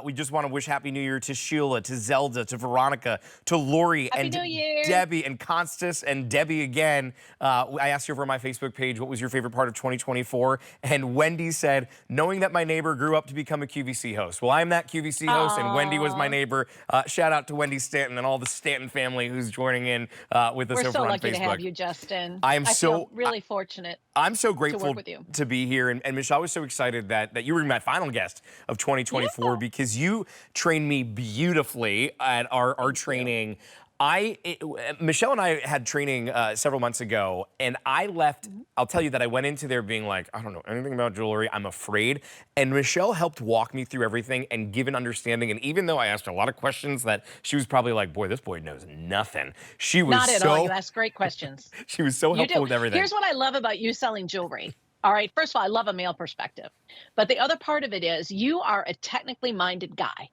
we just want to wish Happy New Year to Sheila, to Zelda, to Veronica, to Lori, Happy and New Year. Debbie, and Constance, and Debbie again. I asked you over on my Facebook page, what was your favorite part of 2024? And Wendy said, knowing that my neighbor grew up to become a QVC host. Well, I'm that QVC host, and Wendy was my neighbor. Shout out to Wendy Stanton and all the Stanton family who's joining in with us We're over so on lucky Facebook. to have you, Justin. I feel really fortunate. I'm so grateful with you. to be here. And Michelle, I was so excited that you were my final guest of 2024 because you trained me beautifully at our training. Michelle and I had training several months ago, and I left. I'll tell you that I went into there being like, I don't know anything about jewelry. I'm afraid. And Michelle helped walk me through everything and give an understanding. And even though I asked her a lot of questions that she was probably like, boy, this boy knows nothing. She was not at all. You ask great questions. She was so helpful with everything. Here's what I love about you selling jewelry. All right. First of all, I love a male perspective. But the other part of it is you are a technically minded guy.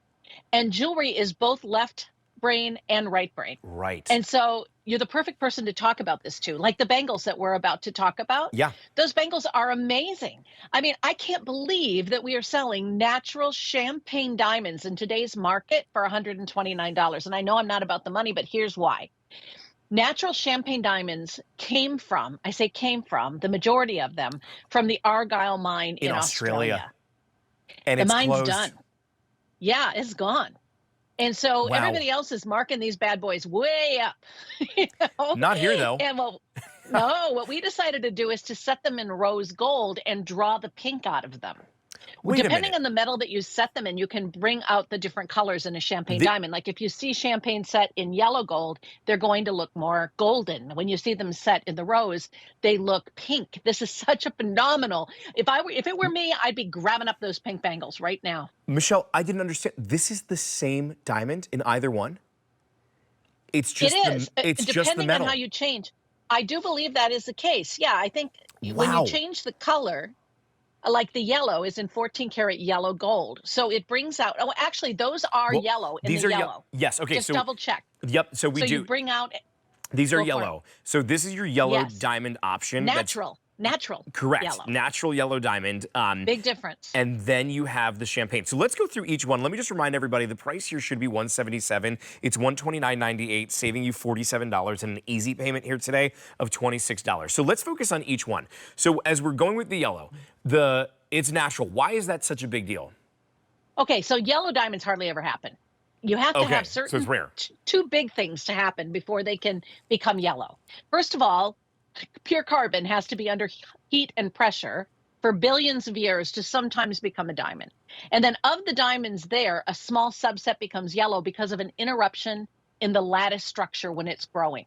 And jewelry is both left brain and right brain. Right. And so you're the perfect person to talk about this too. Like the bangles that we're about to talk about. Yeah. Those bangles are amazing. I mean, I can't believe that we are selling natural champagne diamonds in today's market for $129. And I know I'm not about the money, but here's why. Natural champagne diamonds came from, the majority of them, from the Argyle mine in Australia. And the it's mine's closed. done. Yeah, it's gone. And so everybody else is marking these bad boys way up. You know? Not here, though. And no, what we decided to do is to set them in rose gold and draw the pink out of them. Depending on the metal that you set them in, you can bring out the different colors in a champagne diamond. Like if you see champagne set in yellow gold, they're going to look more golden. When you see them set in the rose, they look pink. This is such a phenomenal. If it were me, I'd be grabbing up those pink bangles right now. Michelle, I didn't understand. This is the same diamond in either one? It's just Depending just the metal. on how you change. I do believe that is the case. Yeah, I think when you change the color, like the yellow is in 14 karat yellow gold. So it brings out, actually, those are yellow in the yellow. Yes, okay. Just double check. Yep, so we do. So you bring out. These are yellow. So this is your yellow diamond option. Natural. Correct. Yellow. Natural yellow diamond. Big difference. And then you have the champagne. So let's go through each one. Let me just remind everybody, the price here should be $177. It's $129.98, saving you $47 and an easy payment here today of $26. So let's focus on each one. So as we're going with the yellow, it's natural. Why is that such a big deal? Okay, so yellow diamonds hardly ever happen. You have to have certain so it's rare. Two big things to happen before they can become yellow. First of all, pure carbon has to be under heat and pressure for billions of years to sometimes become a diamond. And then of the diamonds there, a small subset becomes yellow because of an interruption in the lattice structure when it's growing.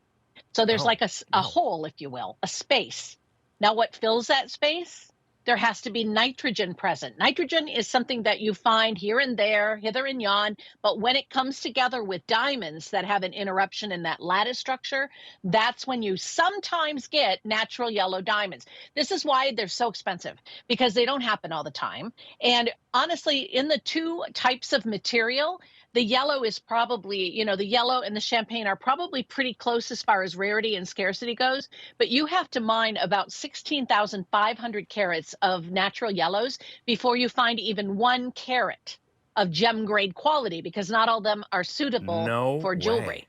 So there's like a hole, if you will, a space. Now what fills that space? There has to be nitrogen present. Nitrogen is something that you find here and there, hither and yon, but when it comes together with diamonds that have an interruption in that lattice structure, that's when you sometimes get natural yellow diamonds. This is why they're so expensive, because they don't happen all the time. And honestly, in the two types of material, the yellow is probably, the yellow and the champagne are probably pretty close as far as rarity and scarcity goes, but you have to mine about 16,500 carats of natural yellows before you find even 1 carat of gem grade quality, because not all of them are suitable for jewelry.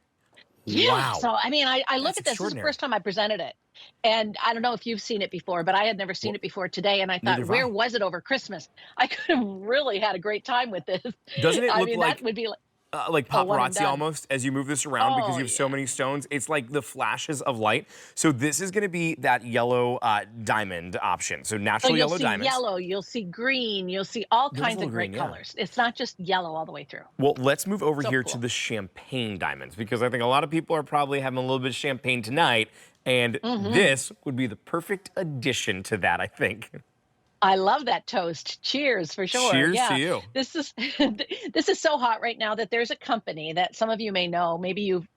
Yeah. Wow. So, I mean, I look at this. This is the first time I presented it. And I don't know if you've seen it before, but I had never seen it before today. And I thought, where was it over Christmas? I could have really had a great time with this. Doesn't it look that would be like paparazzi almost as you move this around because you have so many stones? It's like the flashes of light. So this is going to be that yellow diamond option. So natural yellow diamonds. You'll see yellow, you'll see green, you'll see all kinds of great colors. It's not just yellow all the way through. Well, let's move over here to the champagne diamonds, because I think a lot of people are probably having a little bit of champagne tonight, and this would be the perfect addition to that, I think. I love that toast. Cheers, for sure. Cheers to you. This is so hot right now that there's a company that some of you may know. Maybe you've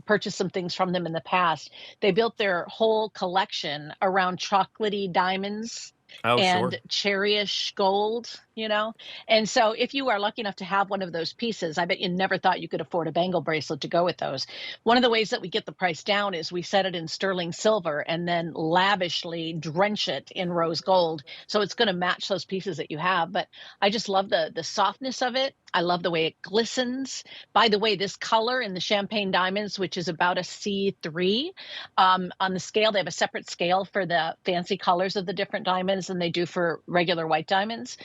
purchased some things from them in the past. They built their whole collection around chocolatey diamonds and cherryish gold. you know? And so if you are lucky enough to have one of those pieces, I bet you never thought you could afford a bangle bracelet to go with those. One of the ways that we get the price down is we set it in sterling silver and then lavishly drench it in rose gold. So it's going to match those pieces that you have. But I just love the softness of it. I love the way it glistens. By the way, this color in the champagne diamonds, which is about a C3, on the scale, they have a separate scale for the fancy colors of the different diamonds than they do for regular white diamonds.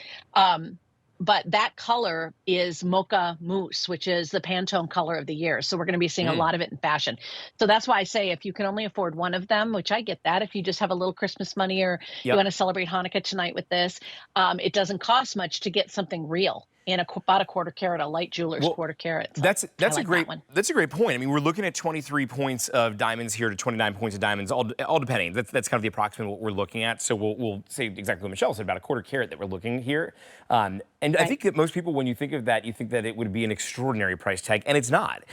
But that color is mocha mousse, which is the Pantone color of the year. So we're going to be seeing a lot of it in fashion. So that's why I say if you can only afford one of them, which I get that, if you just have a little Christmas money or you want to celebrate Hanukkah tonight with this, it doesn't cost much to get something real in about a quarter carat, a light jeweler's quarter carat. So that's like a great point. I mean, we're looking at 23 points of diamonds here to 29 points of diamonds, all depending. That's kind of the approximate what we're looking at. So we'll say exactly what Michelle said, about a quarter carat that we're looking here. And I think that most people, when you think of that, you think that it would be an extraordinary price tag, and it's not.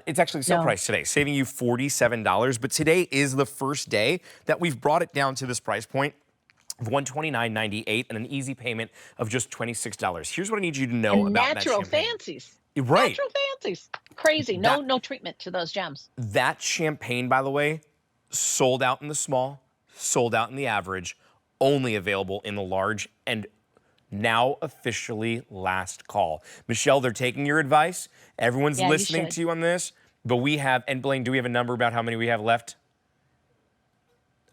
It's actually sale price today, saving you $47. But today is the first day that we've brought it down to this price point of $129.98 and an easy payment of just $26. Here's what I need you to know about natural that champagne. fancies. Right. Natural fancies. Crazy. No treatment to those gems. That champagne, by the way, sold out in the small, sold out in the average, only available in the large, and now officially last call. Michelle, they're taking your advice. Everyone's listening to you on this, but we have, and Blaine, do we have a number about how many we have left?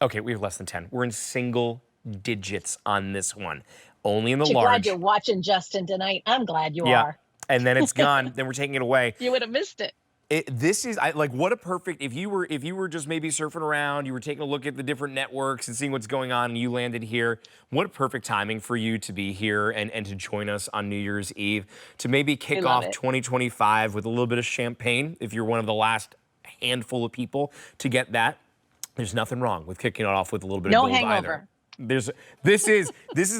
Okay, we have less than 10. We're in single digits on this one. Only in the large. Glad you're watching Justin tonight. I'm glad you are. And then it's gone. Then we're taking it away. You would have missed it. This is like, what a perfect, if you were just maybe surfing around, you were taking a look at the different networks and seeing what's going on, and you landed here, what a perfect timing for you to be here and to join us on New Year's Eve, to maybe kick off 2025 with a little bit of champagne, if you're one of the last handful of people to get that. There's nothing wrong with kicking it off with a little bit of gold hangover. Either. This is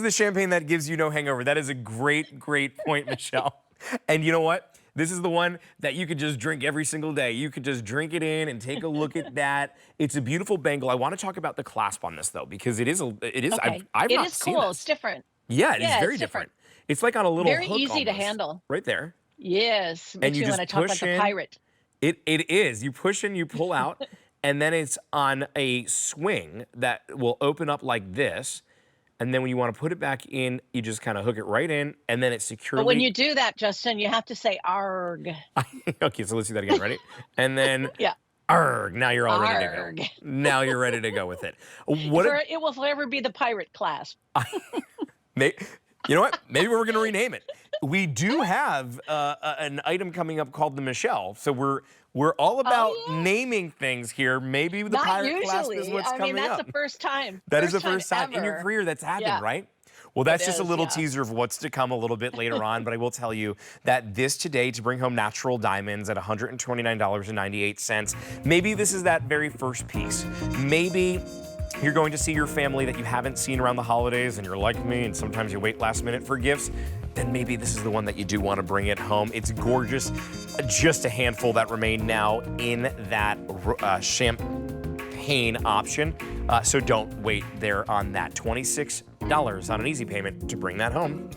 the champagne that gives you no hangover. That is a great point, Michelle. And you know what? This is the one that you could just drink every single day. You could just drink it in and take a look at that. It's a beautiful bangle. I want to talk about the clasp on this though, because it is. Okay. I've not seen cool. this. It's different. Yeah, it is very different. It's like on a little very hook easy to almost, handle. right there. Yes. And you when I talk like a pirate. It is. You push in, you pull out, and then it's on a swing that will open up like this. And then when you want to put it back in, you just kind of hook it right in, and then it's securely. But when you do that, Justin, you have to say "arg." Okay, so let's do that again. Ready? And then yeah. Arg. Now you're all ready to go. Now you're ready to go with it. It will forever be the pirate clasp. You know what? Maybe we're going to rename it. We do have an item coming up called the Michelle. So we're all about naming things here. Maybe the pirate clasp is what's coming up. That's the first time. That is the first time in your career that's happened, right? Well, that's just a little teaser of what's to come a little bit later on, but I will tell you that this today, to bring home natural diamonds at $129.98, maybe this is that very first piece. Maybe you're going to see your family that you haven't seen around the holidays, and you're like me, and sometimes you wait last minute for gifts, then maybe this is the one that you do want to bring it home. It's gorgeous. Just a handful that remain now in that champagne option. So don't wait there on that. $26 on an easy payment to bring that home.